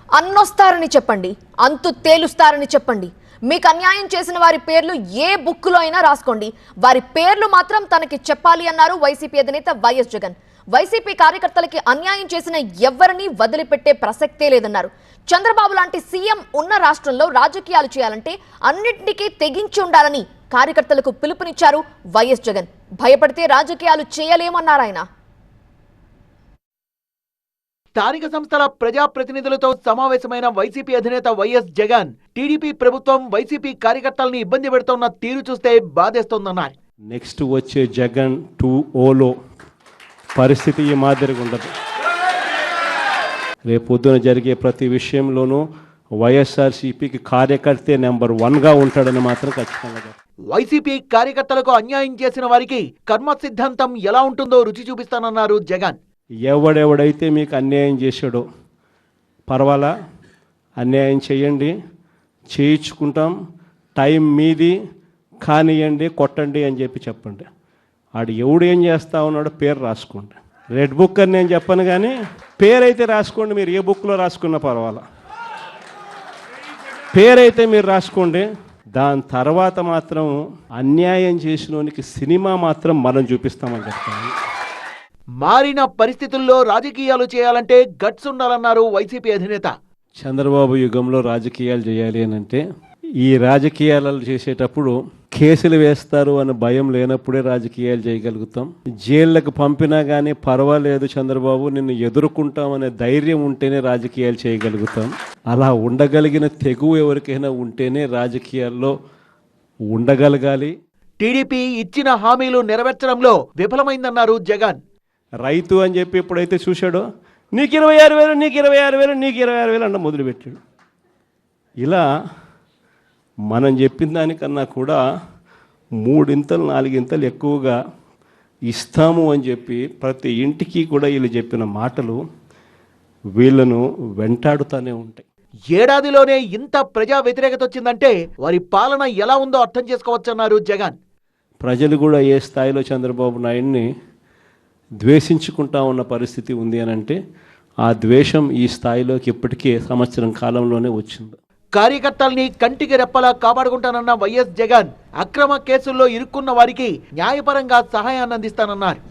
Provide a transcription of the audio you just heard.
అన్నొస్తారని చెప్పండి, అంతు తేలుస్తారని చెప్పండి. మీకు అన్యాయం చేసిన వారి పేర్లు ఏ బుక్కులో అయినా రాసుకోండి, వారి పేర్లు మాత్రం తనకి చెప్పాలి అన్నారు వైసీపీ అధినేత వైఎస్ జగన్. వైసీపీ కార్యకర్తలకి అన్యాయం చేసిన ఎవ్వరిని వదిలిపెట్టే ప్రసక్తే లేదన్నారు. చంద్రబాబు లాంటి సీఎం ఉన్న రాష్ట్రంలో రాజకీయాలు చేయాలంటే అన్నింటికీ తెగించి ఉండాలని కార్యకర్తలకు పిలుపునిచ్చారు వైఎస్ జగన్. భయపడితే రాజకీయాలు చేయలేమన్నారు ఆయన. స్థానిక సంస్థల ప్రజాప్రతినిధులతో సమావేశమైన వైసీపీ అధినేత వైఎస్ జగన్ టీడీపీ ప్రభుత్వం వైసీపీ కార్యకర్తలను ఇబ్బంది పెడుతున్న తీరు చూస్తే బాధేస్తోందన్నారు. నెక్స్ట్ వచ్చే జగన్ 2.0లో పరిస్థితి ఈ మాదిరిగా ఉండదు. రేపొద్దున జరిగే ప్రతి విషయంలోనూ వైఎస్ఆర్సీపీకి కార్యకర్తే నెంబర్ 1గా ఉంటాడని మాత్రం ఖచ్చితంగా. వైసీపీ కార్యకర్తలకు అన్యాయం చేసిన వారికి కర్మ సిద్ధాంతం ఎలా ఉంటుందో రుచి చూపిస్తానన్నారు జగన్. ఎవడెవడైతే మీకు అన్యాయం చేశాడో పర్వాలా, అన్యాయం చేయండి, చేయించుకుంటాం, టైం మీది, కానియండి, కొట్టండి అని చెప్పండి. ఆడు ఎవడు ఏం చేస్తా ఉన్నాడో పేరు రాసుకోండి. రెడ్ బుక్ అని నేను చెప్పను, కానీ పేరైతే రాసుకోండి. మీరు ఏ బుక్లో రాసుకున్నా పర్వాలా, పేరైతే మీరు రాసుకోండి. దాని తర్వాత మాత్రం అన్యాయం చేసినోనికి సినిమా మాత్రం మనం చూపిస్తామని చెప్తాను. మారిన పరిస్థితుల్లో రాజకీయాలు చేయాలంటే గట్స్ ఉండాలన్నారు వైసీపీ అధినేత. చంద్రబాబు యుగంలో రాజకీయాలు చేయాలి అని అంటే ఈ రాజకీయాలు చేసేటప్పుడు కేసులు వేస్తారు అనే భయం లేనప్పుడే రాజకీయాలు చేయగలుగుతాం. జైళ్ళకు పంపినా కానీ పర్వాలేదు చంద్రబాబు, నిన్ను ఎదుర్కొంటామనే ధైర్యం ఉంటేనే రాజకీయాలు చేయగలుగుతాం. అలా ఉండగలిగిన తెగువ ఎవరికైనా ఉంటేనే రాజకీయాల్లో ఉండగలగాలి. టీడీపీ ఇచ్చిన హామీలు నెరవేర్చడంలో విఫలమైందన్నారు జగన్. రైతు అని చెప్పి ఎప్పుడైతే చూశాడో నీకు 26,000, నీకు 26,000, నీకు 26,000 అన్న మొదలుపెట్టాడు. ఇలా మనం చెప్పిన దానికన్నా కూడా 3 ఇంతలు 4 ఇంతలు ఎక్కువగా ఇస్తాము అని చెప్పి ప్రతి ఇంటికి కూడా వీళ్ళు చెప్పిన మాటలు వీళ్ళను వెంటాడుతూనే ఉంటాయి. ఏడాదిలోనే ఇంత ప్రజా వ్యతిరేకత వచ్చిందంటే వారి పాలన ఎలా ఉందో అర్థం చేసుకోవచ్చన్నారు జగన్. ప్రజలు కూడా ఏ స్థాయిలో చంద్రబాబు నాయుడిని ద్వేషించుకుంటా ఉన్న పరిస్థితి ఉంది అని అంటే ఆ ద్వేషం ఈ స్థాయిలోకి ఇప్పటికే సంవత్సరం కాలంలోనే వచ్చింది. కార్యకర్తల్ని కంటికి రెప్పలా కాపాడుకుంటానన్న వైఎస్ జగన్ అక్రమ కేసుల్లో ఇరుక్కున్న వారికి న్యాయపరంగా సహాయాన్ని అందిస్తానన్నారు.